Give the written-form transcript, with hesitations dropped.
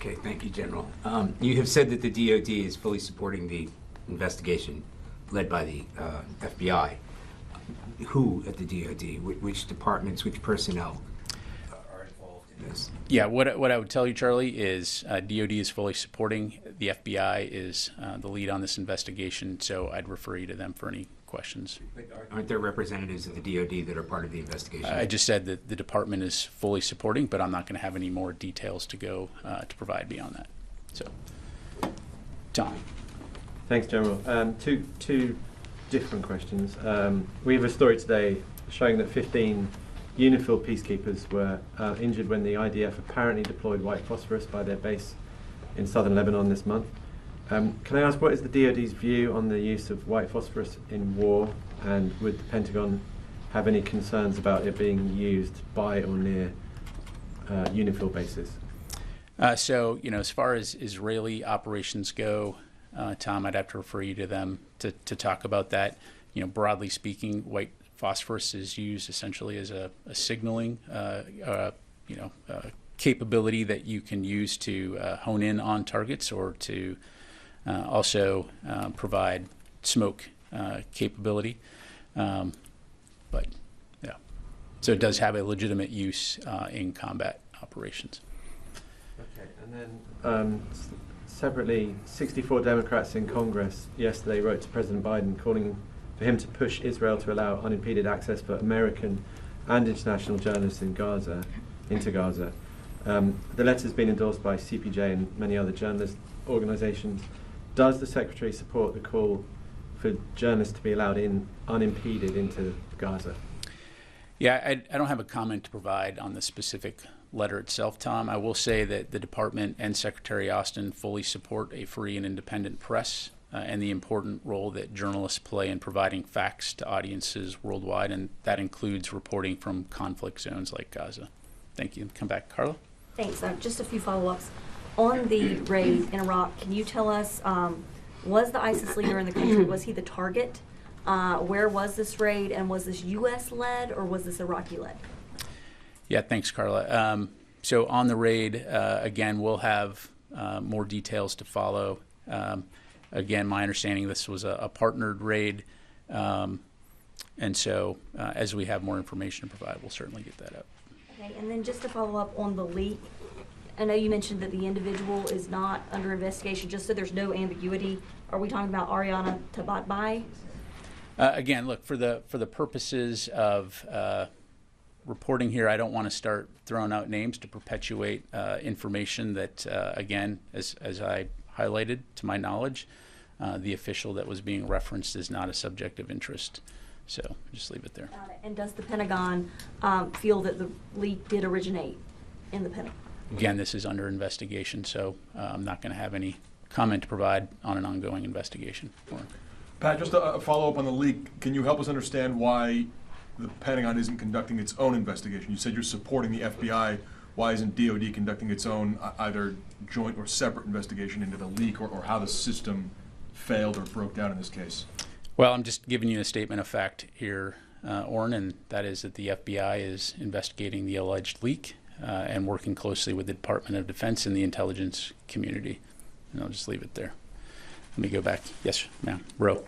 Okay, thank you, General. You have said that the DoD is fully supporting the investigation led by the FBI. Who at the DoD? Which departments, which personnel are involved in this? Yeah, what I would tell you, Charlie, is DoD is fully supporting. The FBI is the lead on this investigation, so I'd refer you to them for any questions. But aren't there representatives of the DoD that are part of the investigation? I just said that the department is fully supporting, but I'm not going to have any more details to go to provide beyond that. So, Tom. Thanks, General. Two different questions. We have a story today showing that 15 UNIFIL peacekeepers were injured when the IDF apparently deployed white phosphorus by their base in southern Lebanon this month. Can I ask, what is the DoD's view on the use of white phosphorus in war, and would the Pentagon have any concerns about it being used by or near UNIFIL bases? So, as far as Israeli operations go, Tom, I'd have to refer you to them to talk about that. Broadly speaking, white phosphorus is used essentially as a signaling, capability that you can use to hone in on targets, or to also provide smoke capability. But yeah, so it does have a legitimate use in combat operations. Okay, and then separately, 64 Democrats in Congress yesterday wrote to President Biden calling for him to push Israel to allow unimpeded access for American and international journalists into Gaza. The letter has been endorsed by CPJ and many other journalist organizations. Does the Secretary support the call for journalists to be allowed in unimpeded into Gaza? Yeah, I don't have a comment to provide on the specific letter itself, Tom. I will say that the Department and Secretary Austin fully support a free and independent press and the important role that journalists play in providing facts to audiences worldwide, and that includes reporting from conflict zones like Gaza. Thank you. Come back, Carla. Thanks. Just a few follow-ups. On the raid in Iraq, can you tell us, was the ISIS leader in the country, was he the target? Where was this raid, and was this U.S.-led or was this Iraqi-led? Yeah, thanks, Carla. So on the raid, again, we'll have more details to follow. Again, my understanding this was a partnered raid, and so as we have more information to provide, we'll certainly get that up. Okay, and then just to follow up on the leak, I know you mentioned that the individual is not under investigation, just so there's no ambiguity. Are we talking about Ariana Tabatabai? Again, look, for the purposes of reporting here, I don't want to start throwing out names to perpetuate information that, again, as I highlighted, to my knowledge, the official that was being referenced is not a subject of interest. So just leave it there. Got it. And does the Pentagon feel that the leak did originate in the Pentagon? Again, this is under investigation, so I'm not going to have any comment to provide on an ongoing investigation. Pat, just a follow-up on the leak. Can you help us understand why the Pentagon isn't conducting its own investigation? You said you're supporting the FBI. Why isn't DoD conducting its own either joint or separate investigation into the leak, or how the system failed or broke down in this case? Well, I'm just giving you a statement of fact here, Orrin, and that is that the FBI is investigating the alleged leak and working closely with the Department of Defense and the intelligence community. And I'll just leave it there. Let me go back. Yes, ma'am. Roe.